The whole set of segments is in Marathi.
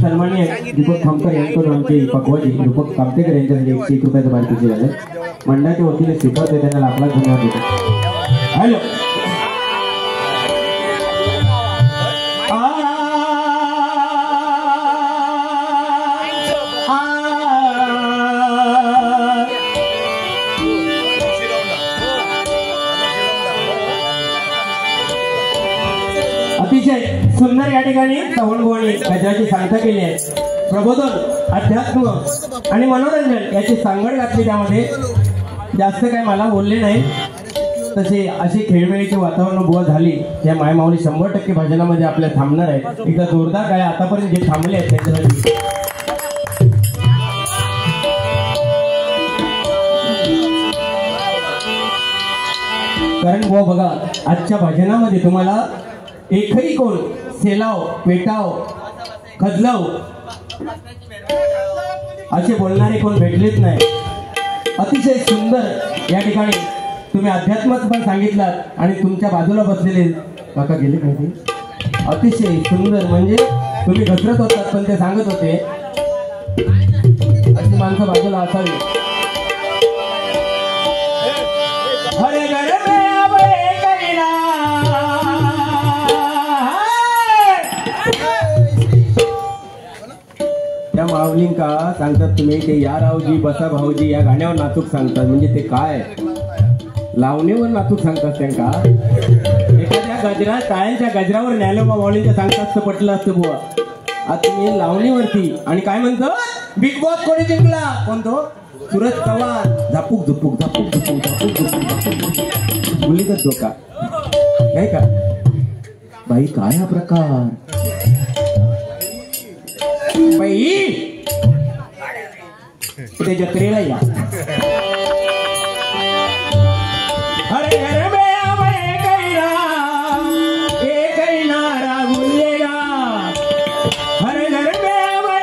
सन्माननीय दीपक खामकर यांच्याकडून आमचे पकवाजी दीपक कामतेकर यांच्यासाठी 101 रुपयाचं बारकीचे झाले मंडळाच्या वतीने स्वीकारते त्यांना लाख लाख धन्यवाद देतो. हॅलो अतिशय सुंदर या ठिकाणी श्रवणभुवानी गजराची सांगता केली आहे. प्रबोधन अध्यात्म आणि मनोरंजन याची सांगड घातली. त्यामध्ये जास्त काही मला बोलले नाही. तसे अशी खेळमेळीची वातावरण बुवा झाली. या मायमाऊली 100% भजनामध्ये आपल्या थांबणार आहे. एकदा जोरदार काय आतापर्यंत जे थांबले आहेत त्यांच्यासाठी. कारण बुवा बघा आजच्या भजनामध्ये तुम्हाला एकही कोण सेलाव पेटाव खदलाव असे बोलणारे कोण भेटलेच नाही. अतिशय सुंदर या ठिकाणी तुम्ही अध्यात्मात पण सांगितलात आणि तुमच्या बाजूला बसलेले काका गेले पाहिजे. अतिशय सुंदर म्हणजे तुम्ही घसरत होतात पण ते सांगत होते अशी माणसं बाजूला असावी. त्या माऊलींका सांगतात तुम्ही ते या रावजी बसा भाऊजी या गाण्यावर नाचूक सांगतात. म्हणजे ते काय लावणीवर नाचूक सांगतात. त्यांना एखाद्या गजरा टाळ्यांच्या गजरावर न्यायालय माऊलींच्या सांगतात पटलं असतं बुवा. आज तुम्ही लावणीवरती आणि काय म्हणतो बिग बॉस कोणी जिंकला कोणतो सूरज पवार झापूक झुपूक झापूक झुपूक झापूक झुपूक मुलीचा धोका नाही का बाई. काय हा प्रकार बाई. ते जत्रेला या अरे घर में एक नारा भूलेगा. हर घर में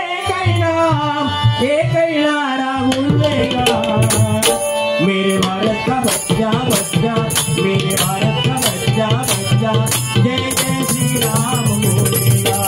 एक नारा भूलेगा. मेरे भारत का बच्चा बच्चा मेरे भारत का बच्चा बच्चा जय जय श्री राम बोलेगा.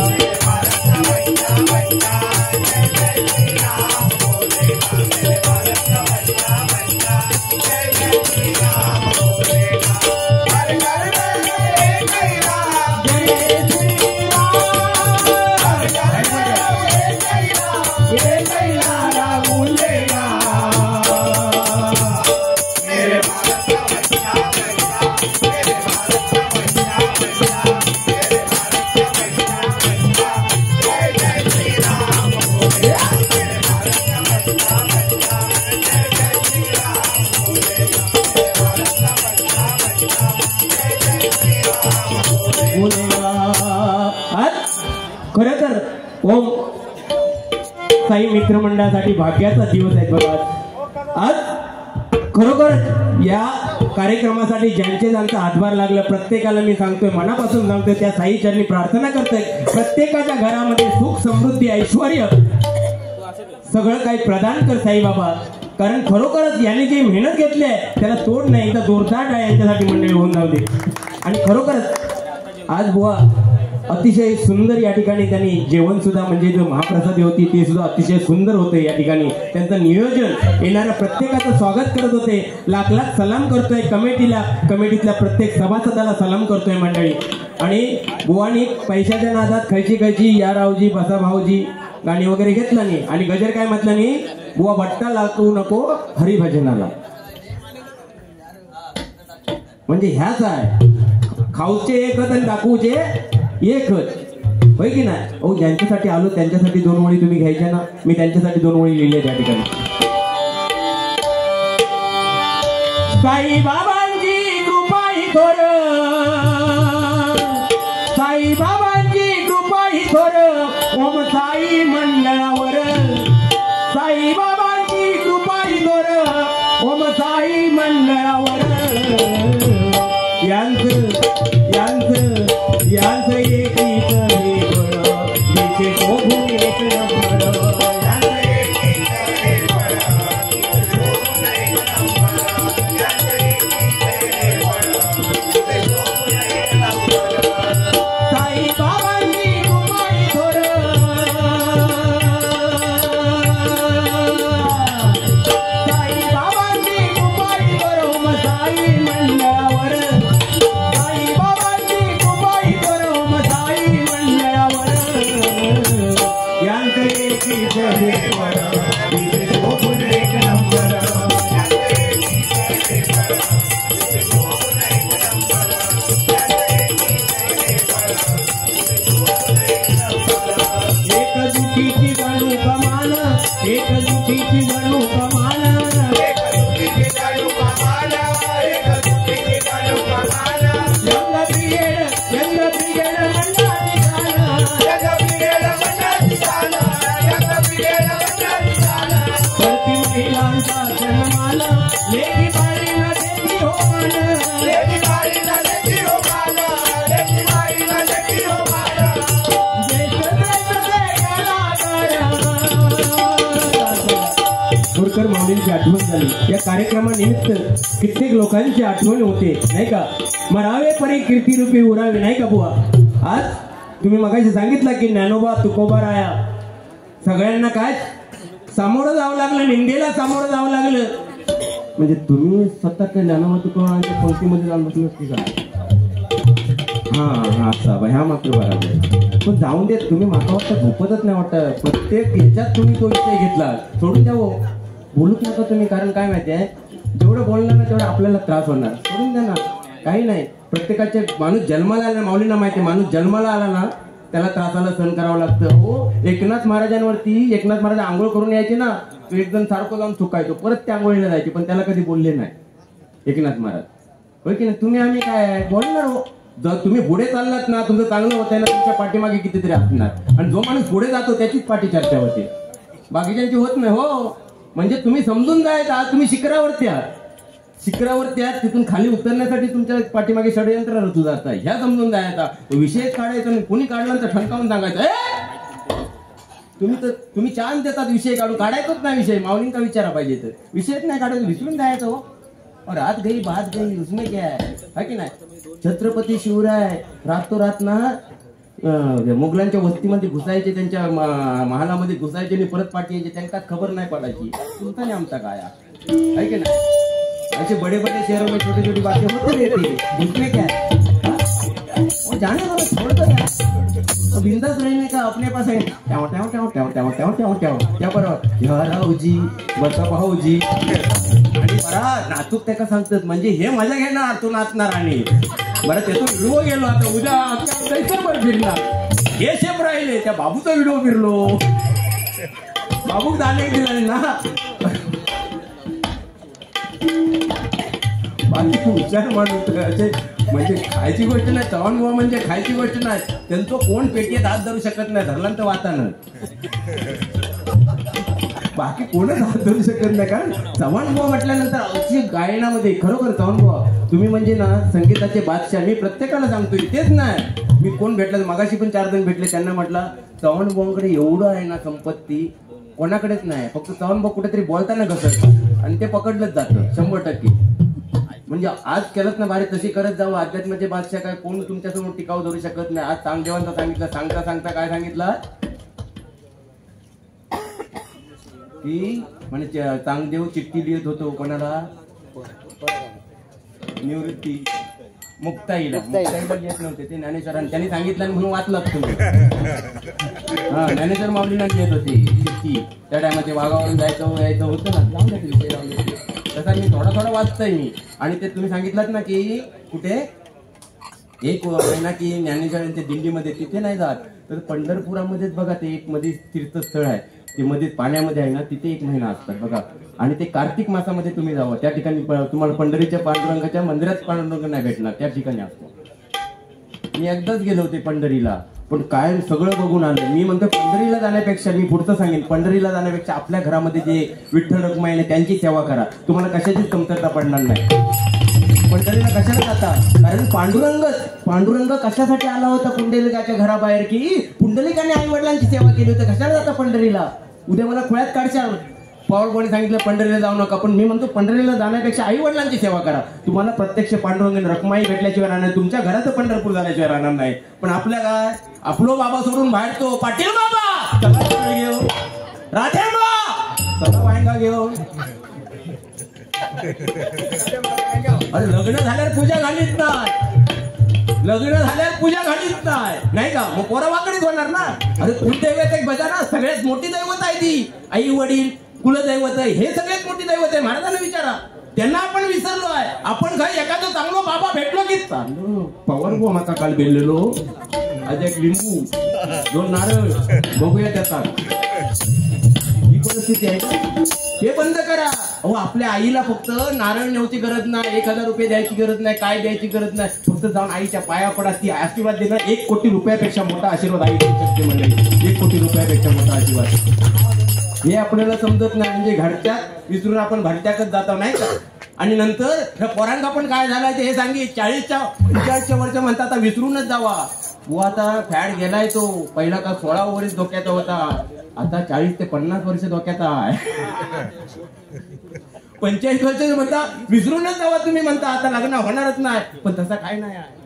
खरं तर ओम साई मित्रमंडळासाठी भाग्याचा दिवस आहे बघा. आज खरोखर या कार्यक्रमासाठी ज्यांचा हातभार लागला प्रत्येकाला मी सांगतोय मनापासून सांगतोय त्या साई चरणी प्रार्थना करतोय प्रत्येकाच्या घरामध्ये सुख समृद्धी ऐश्वर सगळं काही प्रदान कर साई बाबा. कारण खरोखरच याने जी मेहनत घेतली आहे त्याला तोड नाही. तर जोरदार आहे यांच्यासाठी मंडळी होऊन जाऊ दे. आणि खरोखरच आज बुवा अतिशय सुंदर या ठिकाणी त्यांनी जेवण सुद्धा म्हणजे जो महाप्रसादी होती ते सुद्धा अतिशय सुंदर होते. या ठिकाणी त्यांचं नियोजन येणाऱ्या प्रत्येकाचं स्वागत करत होते. लाख लाख सलाम करतोय कमिटीतल्या प्रत्येक सभासदाला सलाम करतोय मंडळी. आणि बुवानी पैशाच्या नादात खयची या रावजी बसा भाऊजी गाणी वगैरे घेतलं नाही. आणि गजर काय म्हटलं नाही बुवा बट्टा लागू नको हरिभजनाला. म्हणजे ह्याच आहे खाऊचे एकच आणि दाखवूचे एकच होय की नाही. ओ ज्यांच्यासाठी आलो त्यांच्यासाठी 2 ओळी तुम्ही घ्यायच्या ना. मी त्यांच्यासाठी 2 ओळी लिहिल्या त्या ठिकाणी. साई बाबांची कृपा ही थोर साई बाबांची कृपा ही थोर ओम साई मंडळावर. साई बाबांची कृपा ही थोर ओम साई मंडळावर. यांचं एकीच हे बळ जिथे शोभून एक नंबर. साई बाबांची कृपा ही थोर आठवण झाली. या कार्यक्रमानिमित्त कित्येक लोकांची आठवण होते नाही का. मरावे परी कीर्तिरूपी उरावे नाही का बुवा. आज तुम्ही मगाशी सांगितलं की ज्ञानोबा तुकोबा राया सगळ्यांना काय सामोरं जावं लागलं, निंदेला सामोरं जावं लागलं. म्हणजे तुम्ही स्वतः त्या ज्ञानोबा तुकोबांच्या पंक्तीमध्ये जाऊन बसले असते का? हा असा ह्या मात्र बरोबर. पण जाऊन देत, तुम्ही माका वाटतं झोपतच नाही वाटत. प्रत्येक ह्याच्यात तुम्ही तो विषय घेतला. सोडून द्या, बोलूच नका तुम्ही. कारण काय माहिती आहे, जेवढं बोलणार ना तेवढं आपल्याला त्रास होणार. सोडून द्या ना, काही नाही. प्रत्येकाचे माणूस जन्माला आला, माऊलींना माहिती आहे, माणूस जन्माला आला ना त्याला त्रासाला सहन करावं लागतं. हो, एकनाथ महाराजांवरती एकनाथ महाराज आंघोळ करून यायचे ना, तो एकदम सारखं जाऊन चुकायचो, परत त्या आंघोळीला जायचे, पण त्याला कधी बोलले नाही एकनाथ महाराज. होय की नाही. तुम्ही आम्ही काय बोलणार हो. जर तुम्ही पुढे चाललात ना, तुमचं चांगलं होतंय ना, तुमच्या पाठीमागे कितीतरी असणार. आणि जो माणूस पुढे जातो त्याचीच पाठी चर्चा होते, बाकीच्यांची होत नाही. हो, म्हणजे तुम्ही समजून जायचा तुम्ही शिखरावरती आहात, शिखरावरती आहात, तिथून खाली उतरण्यासाठी तुमच्या पाठीमागे षडयंत्र रचू जात आहे. ह्या समजून जायचा. विषय काढायचा नाही, कुणी काढला तर ठणकावून सांगायचं. तुम्ही चान्स देतात विषय काढून, काढायचंच नाही विषय. माऊलींका विचारा पाहिजे तर विषयच नाही काढायचं, विसरून जायचं. हो, और रात गई बात गई, उसमें क्या है की नाही. छत्रपती शिवराय रातोरात ना मुघलांच्या वस्तीमध्ये घुसायचे, त्यांच्या महालामध्ये घुसायचे आणि परत पाठी यायचे, त्यांना खबर नाही पडायची. तुमचा नाही आमचा काय आहे की नाही. ऐसे बड़े बड़े शहरों में छोटी छोटी बातें होती रहती है, उसमें क्या है. वो जाने वाला छोड़ दो, बिंदास रहने का अपने पास है. त्या बरोबर राहूजी बसा भाऊजी आणि बरा नाचूक त्याला सांगतात. म्हणजे हे मजा घेणार, तू नाचणार आणि बरं त्यातून व्हिडिओ गेलो. आता उद्या बरं फिरणार, हे शेप राहिले. त्या बाबूचा व्हिडिओ फिरलो, बाबू जाणे दिला ना. बाकी विचार माणूस म्हणजे खायची गोष्ट नाही. चव्हाण बुवा म्हणजे खायची गोष्ट नाही. त्यांचं कोण पेटीत हात धरू शकत नाही, धरलं तर वातानं. बाकी कोणच हात धरू शकत नाही. कारण चव्हाण बुवा म्हटल्यानंतर अशी गायनामध्ये खरोखर चव्हाण बुवा तुम्ही म्हणजे ना संगीताचे बादशाह. मी प्रत्येकाला सांगतोय, तेच नाही मी कोण भेटलं, मगाशी पण 4 जण भेटले, त्यांना म्हटलं चव्हाण बुवांकडे एवढं आहे ना संपत्ती कोणाकडेच नाही. फक्त चव्हाण बुवा कुठेतरी बोलताना घसरतात आणि ते पकडलंच जातं 100%. म्हणजे आज केलंच ना भारी, तशी करत जावं. अध्यात्माचे बादशाह काय कोण तुमच्यासमोर टिकाव धरू शकत नाही. आज चांगदेवांचा सांगितलं, सांगता सांगता काय सांगितलं की म्हणजे चांगदेव चिठ्ठी लिहित होतो कोणाला, निवृत्ती मुक्ताईला येत नव्हते ते ज्ञानेश्वरांनी, त्यांनी सांगितलं म्हणून वाचलं तुम्ही. हा, ज्ञानेश्वर माऊलींना लिहित होती चिठ्ठी. त्या टायमात वाघावरून जायचं यायचं होतं ना, लावून द्यायचे विषय लावून द्यायचे. तसा मी थोडा वाचतोय मी. आणि ते तुम्ही सांगितलं ना की कुठे एक महिना की ज्ञानेश्वरांच्या दिंडीमध्ये तिथे नाही जात, तर पंढरपुरामध्येच बघा ते एक मध्ये तीर्थस्थळ आहे, ते मध्ये पाण्यामध्ये आहे ना, तिथे 1 महिना असतात बघा. आणि ते कार्तिक मासामध्ये तुम्ही जावं, त्या ठिकाणी तुम्हाला पंढरीच्या पांडुरंगाच्या मंदिरात पांडुरंग नाही भेटणार, त्या ठिकाणी असतो. मी एकदाच गेलो होते पंढरीला, पण काय सगळं बघून आलं. मी म्हणतो पंढरीला जाण्यापेक्षा, मी पुढचं सांगेन, पंढरीला जाण्यापेक्षा आपल्या घरामध्ये जे विठ्ठल रखुमाई त्यांची सेवा करा, तुम्हाला कशाचीच कमतरता पडणार नाही. पंढरीला कशाला जाता, कारण पांडुरंग कशासाठी आला होता पुंडलिकाच्या घराबाहेर, की पुंडलिकाने आई वडिलांची सेवा केली होती. कशाला जाता पंढरीला. उद्या मला खुळ्यात काढशाल, पवारपणे सांगितलं पंढरीला जाऊ नका, पण मी म्हणतो पंढरीला जाण्यापेक्षा आई वडिलांची सेवा करा. तुम्हाला प्रत्यक्ष पांडुरंग रखुमाई भेटल्याशिवाय राहणार, तुमच्या घराचं पंढरपूर झाल्याशिवाय राहणार नाही. पण आपल्या काय आपलो बाबा सोडून बाहेर तो पाटील बाबा घेऊ, राठेबा सदा वायंगा घेऊ. अरे लग्न झाल्यावर पूजा घालीत नाही, लग्न झाल्यावर पूजा घालीत नाही का. मग पोरा वाकडीच होणार ना. अरे कुलदैवत एक बजा ना, सगळ्यात मोठी दैवत आहे ती. आई वडील कुलदैवत आहे, हे सगळ्यात मोठी दैवत आहे. महाराजांना विचारा, त्यांना आपण विसरलो आहे. आपण काय एखादं चांगलो बाबा भेटलो की चाललो. पवार गो माका काल बेललेलो, आज एक लिंबू 2 नारळ बघूया त्याचा. ही परिस्थिती आहे, हे बंद करा. अहो आपल्या आईला फक्त नारळ नेवची गरज नाही, 1000 रुपये द्यायची गरज नाही, काय द्यायची गरज नाही. फक्त जाऊन आईच्या पाया पडा, ती आशीर्वाद देणं 1 कोटी रुपयापेक्षा मोठा आशीर्वाद आई देऊ शकते. म्हणजे 1 कोटी रुपयापेक्षा मोठा आशीर्वाद हे आपल्याला समजत नाही. म्हणजे घरच्यात विसरून आपण भरत्याकच जातो नाही का. आणि नंतर पोरांना पण काय झालाय ते हे सांगी, 40च्या वरच्या म्हणतात आता विसरूनच जावा. वो आता फॅड गेलाय तो, पहिला का 16 वर्ष धोक्याचा होता, आता 40 ते 50 वर्ष धोक्याचा आहे. 45 वर्ष म्हणता विसरूनच जावा तुम्ही म्हणता आता लग्न होणारच नाही, पण तसं काय नाही आहे.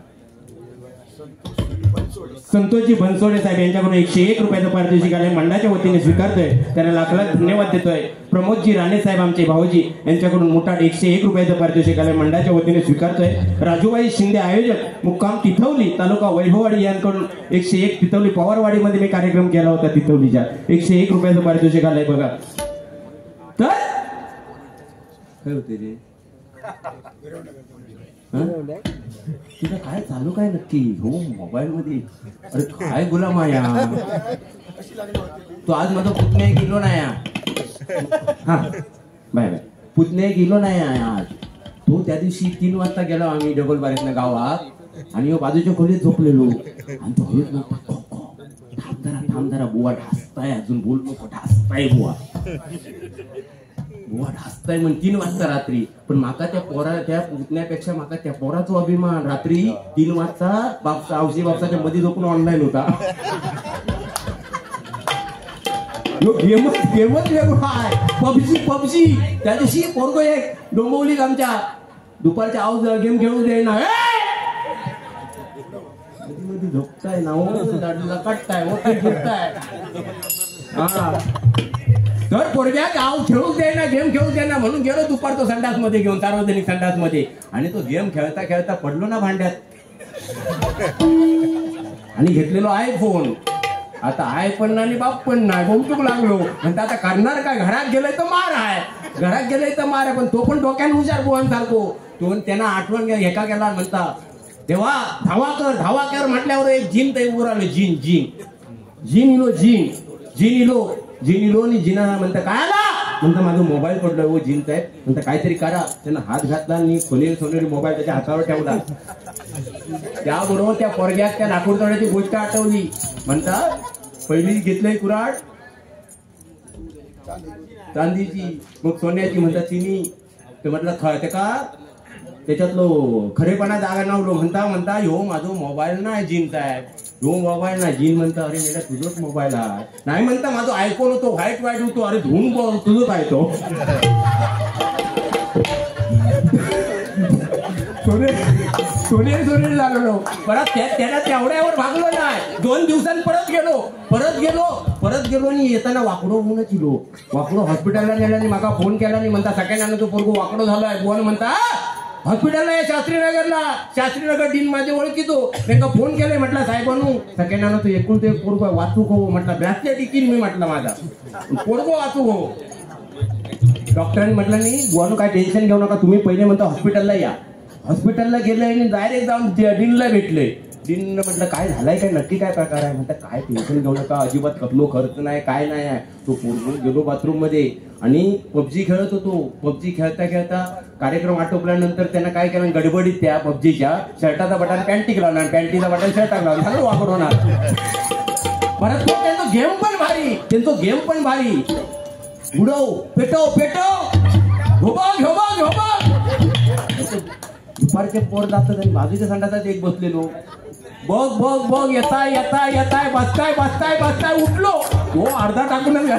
संतोषजी बनसोडे साहेब यांच्याकडून 101 रुपयाचं पारितोषिक आलंय, मंडळाच्या वतीने स्वीकारतोय, त्यांना लाख लाख धन्यवाद देतोय. प्रमोदजी राणे साहेब आमचे भाऊजी यांच्याकडून मुठाट 101 रुपयाचं पारितोषिक आलंय, मंडळाच्या वतीने स्वीकारतोय. राजूबाई शिंदे आयोजक मुक्काम तिथवली तालुका वैभववाडी यांकडून 101 तिथवली पवारवाडीमध्ये मी कार्यक्रम केला होता तिथवलीच्या 101 रुपयाचं पारितोषिक आलंय बघा. तर काय होते रे तुझं काय चालू काय नक्की हो मोबाईल मध्ये? अरे काय गुलाम आहे तो आज माझा पुतण्या गेलो नाही हा बाय बाय पुतण्या गेलो नाही आज तो. त्या दिवशी 3 वाजता गेलो आम्ही डबल बारीतल्या गावात आणि बाजूच्या खोलीत झोपलेलो आणि तो थांबधारा बुवा ढासताय अजून बोल नको ढासताय बुवा ढासताय म्हण 3 वाजता रात्री. पण माका त्या पुतण्यापेक्षा माका त्या पोराचा अभिमान रात्री 3 वाजता औषधी बापसाच्या मध्ये झोपून ऑनलाईन होता. गेमच वेगळा आहे. पबजी त्या दिवशी पोरगो एक डोंबवली आमच्या दुपारच्या आवाज गेम खेळू दे ना झोपताय ना काटताय फिरताय हा. तर पोरग्या गाव खेळू दे ना गेम खेळू दे ना म्हणून गेलो दुपार तो संडास मध्ये घेऊन सार्वजनिक संडास मध्ये आणि तो गेम खेळता खेळता पडलो ना भांड्यात आणि घेतलेलो आयफोन. आता आय पण नाही बाप पण नाही बहुचूक लागलो म्हणता आता करणार काय? घरात गेलोय तर मार आहे पण तो पण डोक्याने हुशार बुवान सारखो तो त्यांना आठवण एका गेला म्हणता तेव्हा धावा कर म्हटल्यावर एक जीन ते उभं राहिलो जीन इलो आणि जिना म्हणता काय आला म्हणता माझा मोबाईल पडला हो जीन साहेब म्हणता काहीतरी करा. त्यांना हात घातला आणि सोनेरी मोबाईल त्याच्या हातावर ठेवला. त्याबरोबर त्या पोरग्यात त्या लाकूड तोड्याची गोष्ट आठवली. म्हणता पहिली घेतलंय कुऱ्हाड चांदीची मग सोन्याची म्हणता चिनी ते म्हटलं ते का त्याच्यातलो खरेपणा जागा नावलो म्हणता ह्यो माझा मोबाईल नाही जीन साहेब ह्यो मोबाईल नाही. जीन म्हणता अरे मेला तुझोच मोबाईल आहे नाही म्हणता माझा आयफोन होतो व्हाईट होतो अरे धुवून बघ तुझंच आहे तो. सोनेरी झालो परत त्याला तेवढ्यावर भागलो नाही. 2 दिवसांनी परत गेलो आणि येताना वाकडो होऊनच इलो. वाकडो हॉस्पिटलला नेला आणि माका फोन केला आणि म्हणता सगळ्यांना तो पोरगो वाकडो झालाय बुवान म्हणता हॉस्पिटलला या शास्त्रीनगर डीन माझे ओळखीतो त्यांना फोन केलाय म्हटलं साहेबांनो सगळ्यांना तो एकूण ते पोरगो वाचूक हो म्हटलं ब्रॅसलेट इकीन मी म्हटलं माझा पोरगो वाचूक हो. डॉक्टरांनी म्हटलं नाही बुवानो काय टेन्शन घेऊ नका तुम्ही पहिले म्हणता हॉस्पिटलला या. हॉस्पिटलला गेले आणि डायरेक्ट जाऊन डीनला भेटले. डीन म्हटलं काय झालंय काय नक्की काय प्रकार आहे म्हणतात काय टेन्शन घेऊ नका अजिबात कसलो खर्च नाही काय नाही आहे. तो पोरगो गेलो बाथरूम मध्ये आणि पबजी खेळत होतो. पबजी खेळता कार्यक्रम आटोपल्यानंतर त्यानं काय केलं गडबडीत त्या पबजीच्या शर्टाचा बटन पॅन्टीक लावणार पॅन्टीचा बटन शर्टाक लावणार सगळं वापर होणार. परत त्यांचा गेम पण भारी उडव पेटो दुपारचे पोर जातात आणि बाजूच्या संडासात एक बसलेलो बघ येताय बसताय उठलो हो अर्धा टाकूनच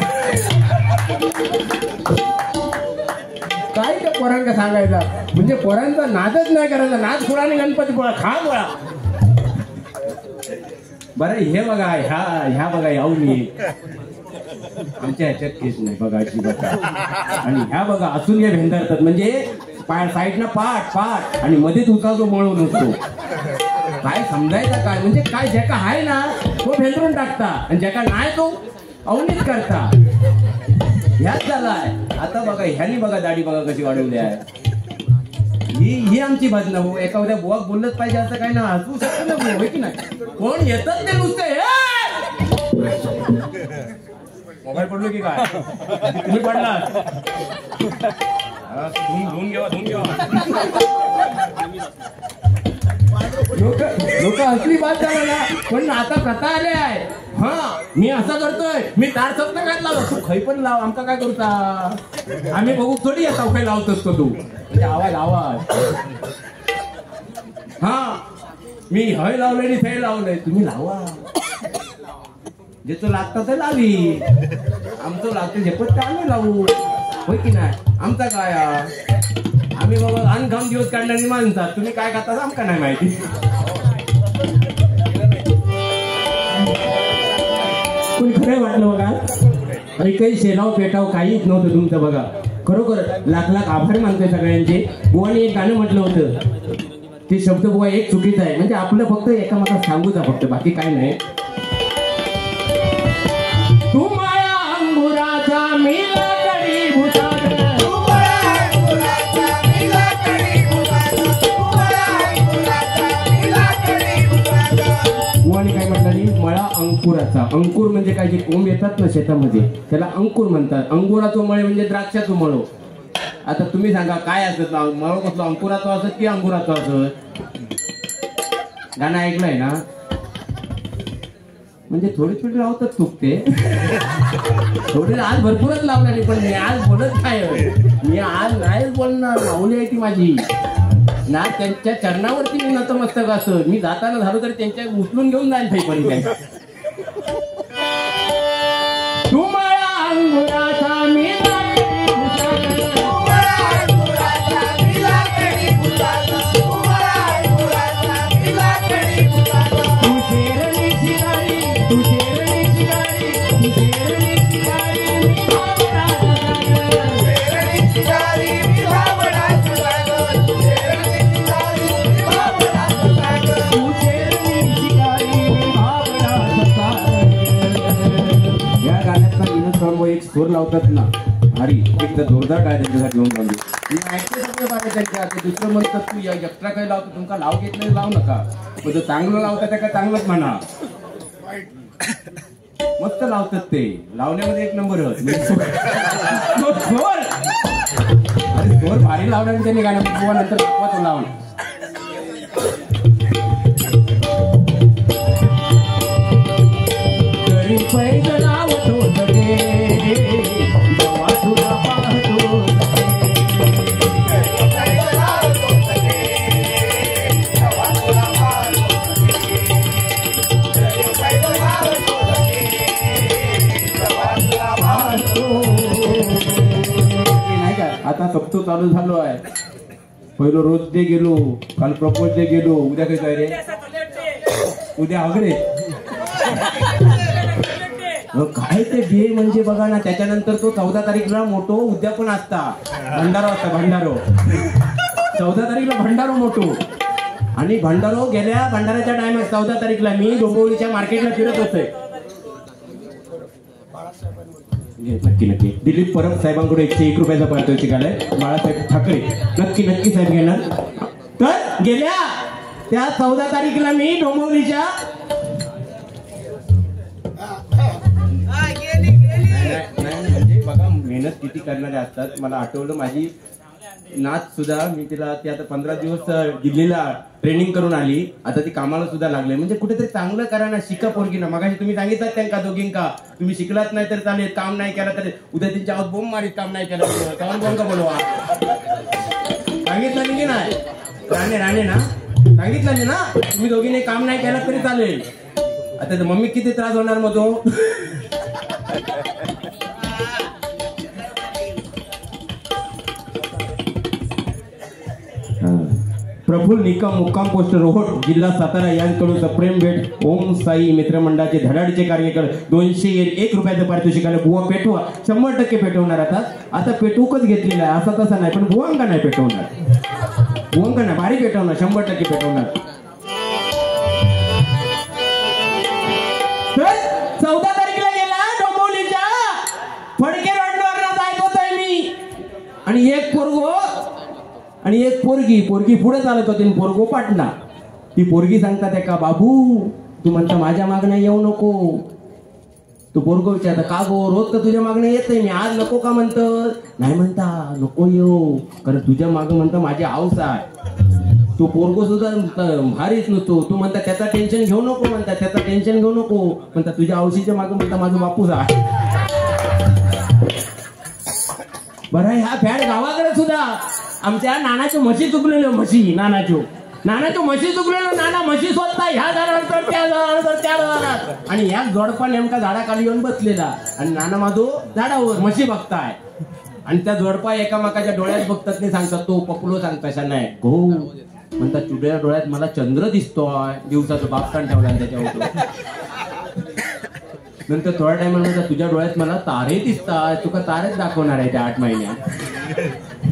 काय त्या पोरांना सांगायचं म्हणजे पोरांचा नादच नाही करायचा. नाद खुळाने गणपती पोळा खा गोळा. बरं हे बघा ह्या बघा याऊ मी आमच्या ह्याच्यात केस नाही बघायची बघा आणि ह्या बघा असून हे भेंदारतात म्हणजे साईडनं पाठ आणि मध्ये तुझा जो मळून असतो काय समजायचं काय म्हणजे काय ज्याका आहे ना तो भेंदरून टाकता आणि ज्याका नाही तो अवनीत करता ह्याच झालाय. आता बघा ह्यानी बघा दाढी बघा कशी वाढवली आहे. ही आमची भाजना भाऊ एका उद्या बुवाक बोललंच पाहिजे असं काय ना हसू शकतो ना भाऊ की नाही. कोण येतात ते नुसतं मोबाईल पडलो की काय तुम्ही पडला धुवून घेवा लोक असली बात झाला ना पण आता प्रथा आले आहे. हा मी असं करतोय मी तार सप्त घातला तू खै पण लाव आमका काय करता आम्ही बघू थोडी येतो काही लावत असतो तू म्हणजे आवाज हा मी हय लावलंय आणि थै लावलंय तुम्ही लावा जे तो लागतं ते लावी आमचं लागतं झेपत आम्ही लावू होय की नाही? आमचा काय आम्ही बाबा अनघाम दिवस काढणारी माणसात, तुम्ही काय करता आमका नाही माहिती. पण खरं वाटलं बघा, आणि काही शेलाव पेटाव काहीच नव्हतं तुमचं बघा. खरोखर लाख लाख आभार मानतोय सगळ्यांचे. बुवाने एक गाणं म्हटलं होतं, ते शब्द बुवा एक चुकीचं आहे, म्हणजे आपलं फक्त एकामेकाला सांगूच आहे फक्त, बाकी काय नाही. तू माया अंगुराचा मिला कडी भूतान, तू माया अंगुराचा मिला कडी भूतान, तू माया अंगुराचा मिला कडी भूतान. बुवाने काय म्हटलं, मळा अंकुराचा. अंकुर म्हणजे काय, जे कोंब येतात ना शेतामध्ये त्याला अंकुर म्हणतात. अंगुराचं मळे म्हणजे द्राक्षाचं मळो. आता तुम्ही सांगा काय असत ना, मळो कसलं, अंकुराचं असत की अंगुराचं असत? गाणं ऐकलंय ना? म्हणजे थोडी थोडी लावतात चुकते, थोडी आज भरपूरच लावणार. पण मी आज बोलत काय, मी आज नाहीच बोलणार. माऊली आहे ती माझी ना, त्यांच्या चरणावरती मी नतमस्तक असं. मी जाताना झालो तरी त्यांच्या उचलून घेऊन जाईल काही पण काय. तू मला अंगुराचा मिला कडी भूतान, तू मला अंगुराचा मिला कडी भूतान, तू मला अंगुराचा मिला कडी भूतान. तू शेरणी शिरारी, तू शेरणी शिरारी, तू शेरणी शिरारी, मी भावडाचा सागर, शेरणी शिरारी, मी भावडाचा सागर, शेरणी शिरारी, मी भावडाचा सागर, तू शेरणी शिरारी, मी भावडाचा सागर. या गाण्यातला विनोद सर्व एक स्वर लावतात ना, अरे एक तर जोरदार काय त्यांच्यासाठी होऊन चालू. मी ऐकते सगळं बाबा त्यांच्या, दुसरं म्हणतात तू या एक्स्ट्रा काही लावतो, तुमका लाव घेत नाही लावू नका, पण चांगलं लावतात त्या काय चांगलंच म्हणा. मस्त लावतात ते, लावण्यामध्ये एक नंबर. अरे स्वर भारी लावण्याने त्यांनी गाणं नंतर तो लावून. पैदल लावतो तुला पाहतो, नाही का? आता सप्तो चालू झालो आहे. पहिलं रोज डे गेलो, काल प्रपोज डे गेलो, उद्या काय काय रे, उद्या आगरे काय ते डे म्हणजे बघा ना. त्याच्यानंतर तो 14 तारीखला मोठो उद्यापन असता, भंडारो असता, भंडारो 14 तारीखला भंडारो मोठो. आणि भंडारो गेल्या भंडाऱ्याच्या टाइम 14 तारीखला मी डोंबिवलीच्या मार्केटला फिरत होते. नक्की नक्की दिलीप परब साहेबांकडे 101 रुपयाचा पारितोषिक आलाय. बाळासाहेब ठाकरे नक्की नक्की साहेब घेणार. तर गेल्या त्या 14 तारीखला मी डोंबिवलीच्या म्हणजे बघा मेहनत किती करणारे असतात. मला आठवलं माझी नाच सुद्धा, मी तिला ती आता 15 दिवस दिल्लीला ट्रेनिंग करून आली, आता ती कामाला सुद्धा लागले. म्हणजे कुठेतरी चांगलं करा ना, शिका पोरगी ना. मगाशी तुम्ही सांगितलं त्यांना दोघींका, तुम्ही शिकलात नाही तर चालेल, काम नाही केला तर उद्या त्यांच्या आवाज बोंब मारीत, काम नाही केलं तेव्हा बोल का बोलवा. सांगितलं की नाही? राणे ना सांगितलं ना, तुम्ही दोघींनी काम नाही केलं तरी चालेल. आता मम्मी किती त्रास होणार मग तो. प्रफुल्ल निकम मुक्काम पोस्ट रोहट जिल्हा सातारा यांकडून प्रेम भेट ओम साई मित्रमंडळाचे धडाडीचे कार्यकर 201 रुपयाचं पारितोषिक आलं. बुवा पेटवा 100% पेटवणार. आता पेटवूकच घेतलेला आहे, असा तसा नाही, पण बुवांका नाही पेटवणार, बुवांका नाही, भारी पेटवणार, 100% पेटवणार. तर 14 तारखेला गेला डोंबिवलीच्या फडके रोडवर जायचोय मी, आणि एक पोरगो आणि एक पोरगी पुढे चालत होती, पोरगो पाटला. ती पोरगी सांगतात एका, बाबू तू म्हणता माझ्या मागण्या येऊ नको. तू पोरगो विचारता, का गो रोज का तुझ्या मागण्या येत नाही, मी आज नको का म्हणत. नाही म्हणता नको येऊ, कारण तुझ्या माग म्हणता माझी हौस आहे. तो पोरगो सुद्धा भारीच नसतो. तू म्हणता त्याचा टेन्शन घेऊ नको, म्हणता त्याचा टेन्शन घेऊ नको, म्हणता तुझ्या हौशीच्या माग म्हणता माझं बापूच आहे. बरं ह्या फॅड गावाकडे सुद्धा आमच्या नानाच्या म्हशी चुकलेलो, नानाच्या म्हशी चुकलेलो. नाना म्हशी स्वतः ह्या झाडानंतर त्या झाडानंतर त्या झाडात, आणि ह्या जोडपा नेमका झाडाखाली येऊन बसलेला, आणि नाना माझो झाडावर म्हशी बघताय. आणि त्या जोडपा एकामेकाच्या डोळ्यात बघतात नाही सांगतात तो पपुलो सांग कशा नाही हो म्हणतात तुझ्या डोळ्यात मला चंद्र दिसतोय दिवसाचा बापकान ठेवला त्याच्यावर नंतर थोड्या टाइम म्हणतात तुझ्या डोळ्यात मला तारे दिसतात तुका तारेच दाखवणार आहे त्या 8 महिन्यात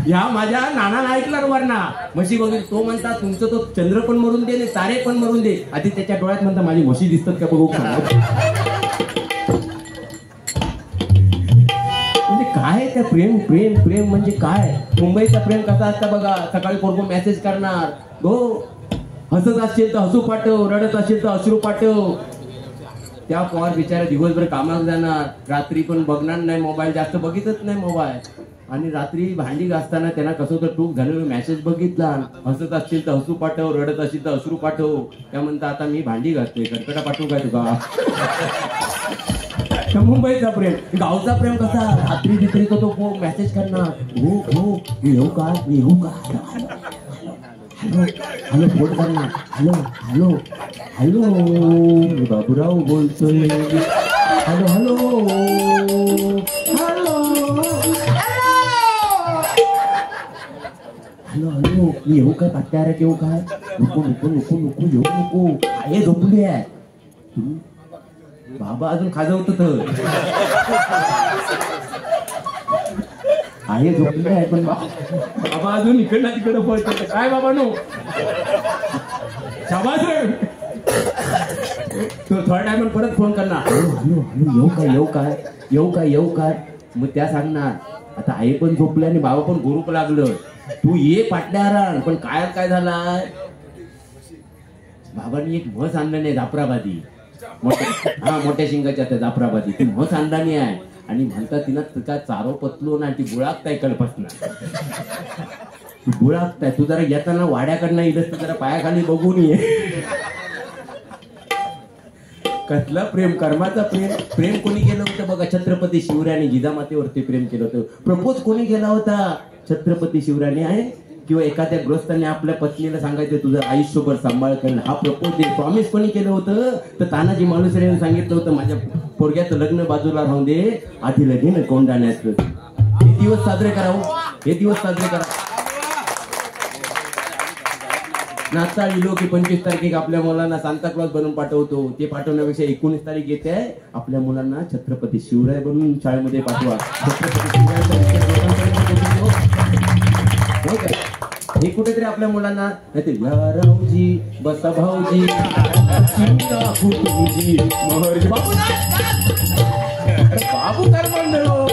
या माझ्या नाना ऐकला वरना म्हशी बघितली तो म्हणता तुमचं तो चंद्र पण मरून दे आणि तारे पण मरून दे आधी त्याच्या डोळ्यात म्हणता माझी म्हशी दिसतात का बघू म्हणजे काय त्या प्रेम प्रेम प्रेम म्हणजे काय मुंबईचा प्रेम कसा असता बघा सकाळी पोरगो मेसेज करणार हो हसत असेल तर हसू पाठव रडत असेल तर अश्रू पाठव त्या पोर बिचारा दिवसभर कामाला जाणार रात्री पण बघणार नाही मोबाईल जास्त बघितच नाही मोबाईल आणि रात्री भांडी घासताना त्यांना कसं तर टूक झालेलं मेसेज बघितला हसत असतील तर हसू पाठव रडत असतील तर अश्रू पाठव त्या म्हणता आता मी भांडी घासतोय कर्कटा पाठवू काय तुका मुंबईचा प्रेम गावचा प्रेम कसा रात्री बित्री तो मेसेज करणार हो हो मी येऊ का हॅलो हॅलो फोन करणार हॅलो हॅलो हॅलो मी बाबूराव बोलतोय hello hello hello hello hello मी येऊ काय पाट्यावर येऊ काय नको नको नको नको येऊ नको आहे झोपली आहे बाबा अजून खाजवत आहे झोपले आहे पण बाबा अजून इकडनं तिकडं पळत काय बाबा नो शाबास तो थोड्या टाइम परत फोन करणार हॅलो हॅलो येऊ काय मग त्या सांगणार आता आई पण झोपले आणि बाबा पण गोरूप लागलं तू ये पाटल्यारान पण काय झाला बाबांनी एक म्हस आणलं नाही जाफराबादी मोठ्या शिंगाच्या त्या जाफराबादी ती म्हस आणलानी आहे आणि म्हणतात तिनं तुका चारो पतलो ना ती बुळाकताय कल्पसना बुळाकताय तू जरा येताना वाड्याकडनं इलस तर जरा पायाखाली बघून ये कसलं प्रेम कर्माचा प्रेम कोणी केलं होतं बघा छत्रपती शिवरायाने जिजामातेवरती प्रेम केलं होतं प्रपोज कोणी केला होता छत्रपती शिवरायाने आहे किंवा एखाद्या गृहस्थाने आपल्या पत्नीला सांगायचं तुझं आयुष्यभर सांभाळ करणं हा प्रपोज प्रॉमिस कोणी केलं होतं तर तानाजी मालुसरेने सांगितलं होतं माझ्या पोरग्याचं लग्न बाजूला राहून दे आधी लगीन कोंडाण्याचं हे दिवस साजरे करा नाताळ इलो की 25 तारखेक आपल्या मुलांना सांता क्लॉज बनवून पाठवतो ते पाठवण्यापेक्षा 19 तारीख येते आपल्या मुलांना छत्रपती शिवराय बनवून शाळेमध्ये पाठवा छत्रपती शिवराय हे कुठेतरी आपल्या मुलांना रावजी बसा भाऊजी बाबू तर म्हणलो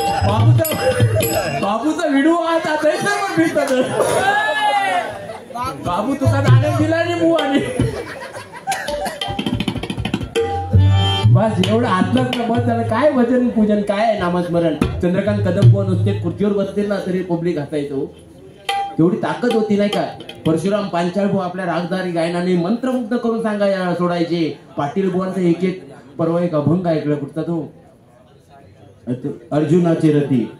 बाबूचा व्हिडिओ आता बाबू तुका आनंद दिला नाही बुवाने बस एवढं आत्मच बस झालं काय भजन पूजन काय आहे नामस्मरण चंद्रकांत कदम बुवा नुसते खुर्चीवर बसतील ना तरी पब्लिक हसायचो तेवढी ताकद होती नाही का परशुराम पांचाळ बुवा आपल्या रागदारी गायनाने मंत्रमुग्ध करून सांगायला सोडायचे पाटील बुवांचा एक परवा एक अभंग ऐकलं कुठचा तो अर्जुनाची रती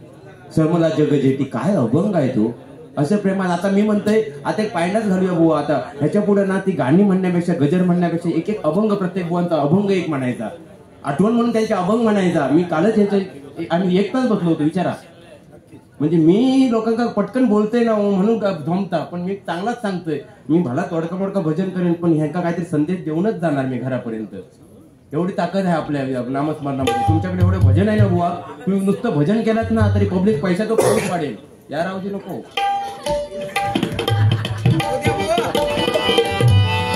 समला जग जेती काय अभंग आहे तो असं प्रेमान आता मी म्हणतोय आता एक पायंडाच घालूया बुवा आता ह्याच्या पुढे ना ती गाणी म्हणण्यापेक्षा गजर म्हणण्यापेक्षा एक अभंग प्रत्येक बुवांचा अभंग एक म्हणायचा आठवण म्हणून त्यांचे अभंग म्हणायचा मी कालच यांचं आम्ही एक तास बसलो होतो विचारा म्हणजे मी लोकांना पटकन बोलतोय ना म्हणून झोमता पण मी चांगलाच सांगतोय मी भला तोडका मोडका भजन करेन पण ह्यांका काहीतरी संदेश देऊनच जाणार मी घरापर्यंत एवढी ताकद आहे आपल्या नामस्मरणामध्ये तुमच्याकडे एवढे भजन आहे ना बुवा तुम्ही नुसतं भजन केलात ना तरी पब्लिक पैसा तो पाऊस पाडेल या रावजी नको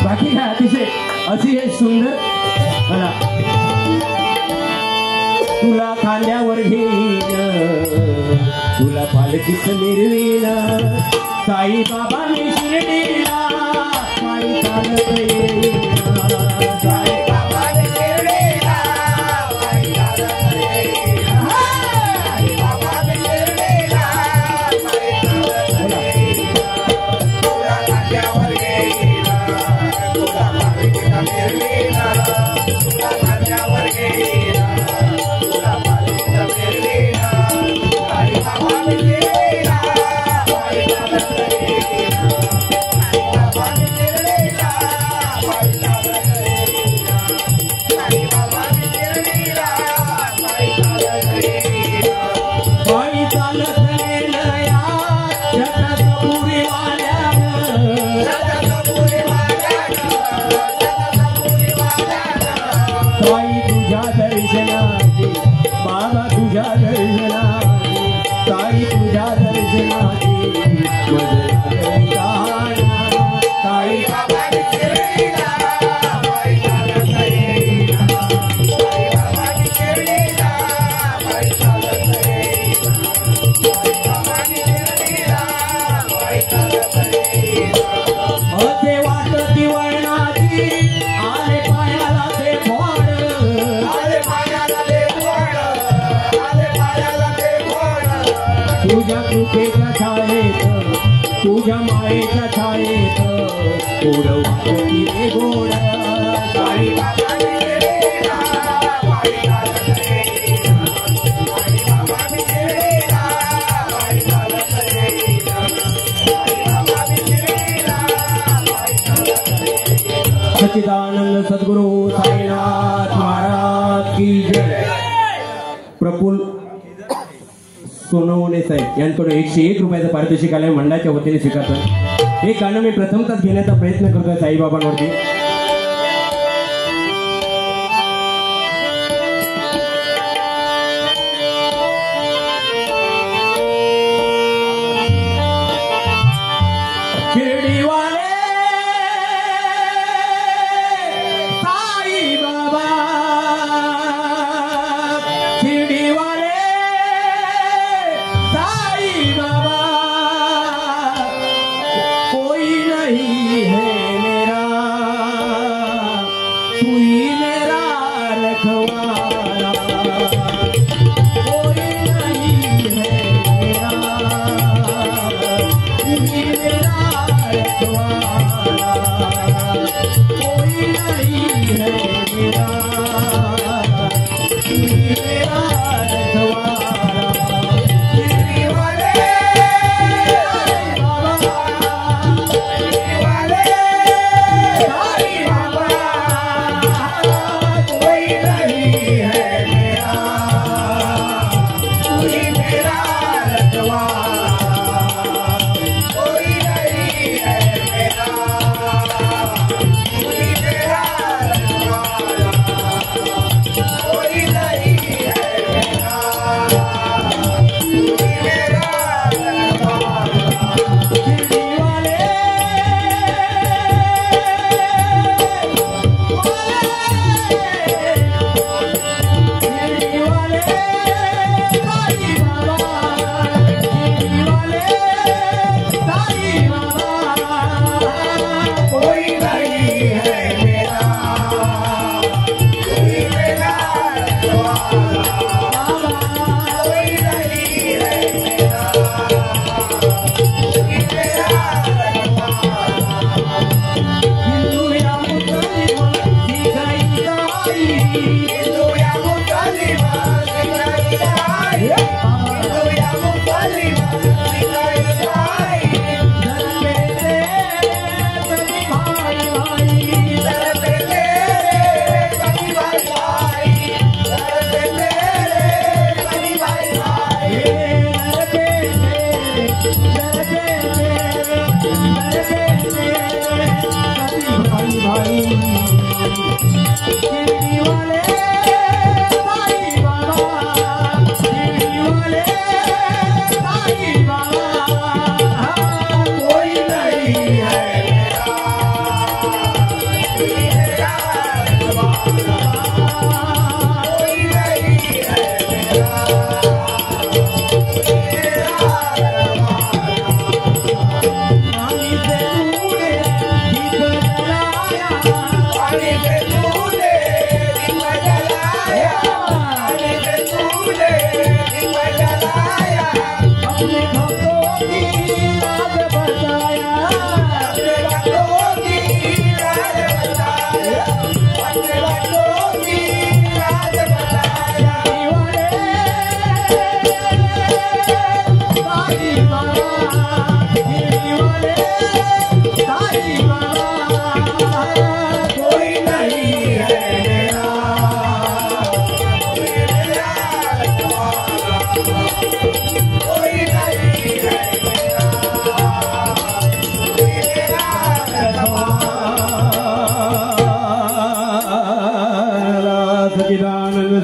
बाकी काय अतिशय अशी हे सुंदर मला तुला खांद्यावर घेईन तुला पालखीत मिरवीन साई बाबांनी शिर्डीला माई चालत येईन साई बाबांनी शिर्डीला माई चालत येईन साई बाबांनी शिर्डीला माई चालत येईन तुला खांद्यावर घेईन तुला पालखीत मिरवीन तुला खांद्यावर घेईन चालत तुझ्या दर्शनाची बाबा तुझ्या दर्शनाची ताई तुझ्या दर्शनाची ताई तुझ्या कृपेच्या छायेत तुझ्या मायेच्या छायेत उडवती रे गोड काळी सच्चिदानंद सद्गुरु साईनाथ महाराज की जय। प्रफुल्ल सोनवणे साहेब यांकडून 101 रुपयाचं पारितोषिक आलंय मंडळाच्या वतीने स्वीकारतो। हे गाणं मी प्रथमतच घेण्याचा प्रयत्न करतोय साईबाबांवरती। कोई नहीं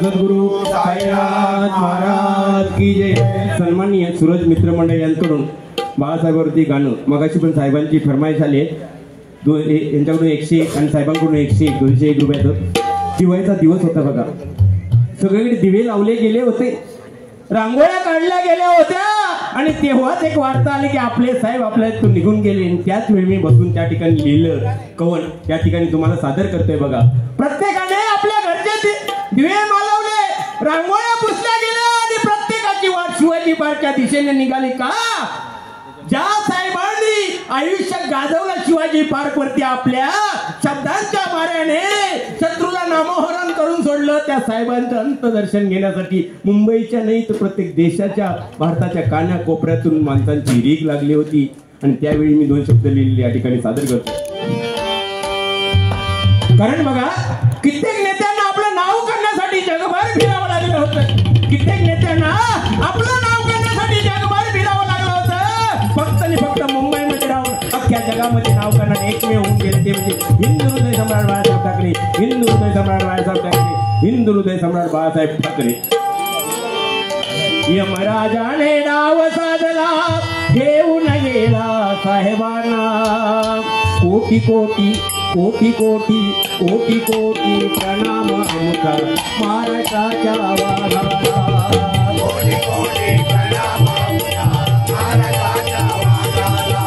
सद्गुरु साईनाथ महाराज की जय. सन्माननीय सूरज मित्रमंडळ यांकडून बाळासाहेबांवरती गाणं मगाशी पण साहेबांची फरमाईश आली आहे. यांच्याकडून 101 आणि साहेबांकडून 101 201 रुपयाचं दिवाळीचा दिवस होता बघा. सगळीकडे दिवे लावले गेले होते, रांगोळ्या काढल्या गेल्या होत्या आणि तेव्हाच एक वार्ता आली की आपले साहेब आपल्यातून निघून गेले. त्याच वेळी मी बसून त्या ठिकाणी लिहिलं कवन त्या ठिकाणी तुम्हाला सादर करतोय बघा. प्रत्येकाने आपल्या घरचे दिवे मालवले, रांगोळ्या पुसल्या गेल्या आणि प्रत्येकाची वाट शिवाजी पार्कच्या दिशेने निघाली. का ज्या साहेबांनी आयुष्य गाजवलं शिवाजी पार्क वरती आपल्या शब्दांच्या माऱ्याने शत्रूला नामोहरण करून सोडलं, त्या साहेबांचं अंतदर्शन घेण्यासाठी मुंबईच्या नाही तर प्रत्येक देशाच्या भारताच्या कानाकोपऱ्यातून माणसांची रीग लागली होती. आणि त्यावेळी मी 2 शब्द लिहिलेले या ठिकाणी सादर करतो. कारण बघा कित्येक नेत्यांना आपलं नाव करण्यासाठी जगभर फिरावं लागलं होतं. कित्येक नेत्यांना आपलं नाव करण्यासाठी जगभर फिरावं लागलं होतं. फक्त आणि फक्त मुंबईमध्ये राहून अख्ख्या जगामध्ये नाव करणारे एकमेव होऊन गेले ते म्हणजे हिंदू हृदय सम्राट बाळासाहेब ठाकरे. हिंदू हृदय सम्राट बाळासाहेब ठाकरे. हिंदू हृदय सम्राट बाळासाहेब ठाकरे. यमराजाने डाव साधला घेऊन गेला साहेबांना. कोटी कोटी कोटी कोटी कोटी कोटी प्रणाम आमचा महाराष्ट्राच्या वाघाला. कोटी कोटी प्रणाम आमचा महाराष्ट्राच्या वाघाला.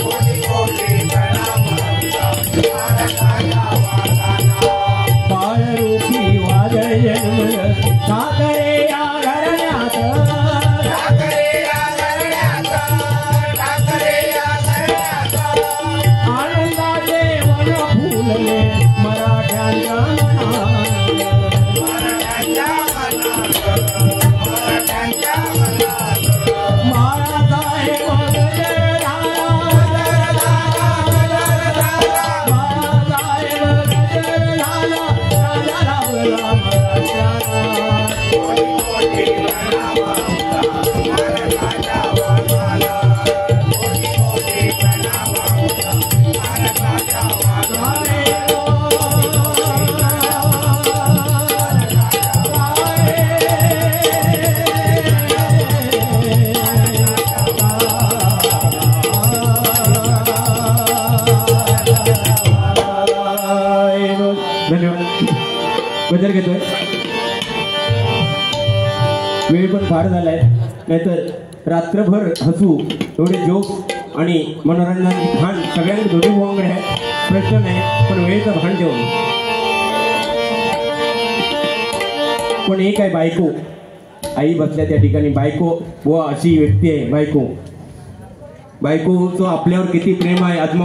कोटी कोटी प्रणाम आमचा महाराष्ट्राच्या वाघाला. बाळरूपी वादळ जन्मलं साखरे या घराण्यात. साखरे या घराण्यात. साखरे या घराण्यात. आनंदाचे वन फुलले मराठ्यांच्या मनात. मराठ्यांच्या मनात. मराठ्यांच्या मनात. बाळासाहेब गजर झाला. बाळासाहेब गजर झाला. राजा रावला मराठ्याला. कोटी कोटी प्रणाम आमचा महाराष्ट्राच्या वाघाला. कोटी कोटी प्रणाम आमचा महाराष्ट्राच्या वाघाला. धन्यवाद. गजर घेतोय. वेळ पण फार झालाय, नाहीतर रात्रभर हसू एवढे जोक आणि मनोरंजन भान सगळ्यांनी दोन्ही भावांकडे आहे, प्रश्न नाही. पण वेळेचं भान ठेवून पण एक आहे बायको. आई बसल्या त्या ठिकाणी बायको व अशी व्यक्ती आहे बायको. बायकोचं आपल्यावर किती प्रेम आहे आत्मा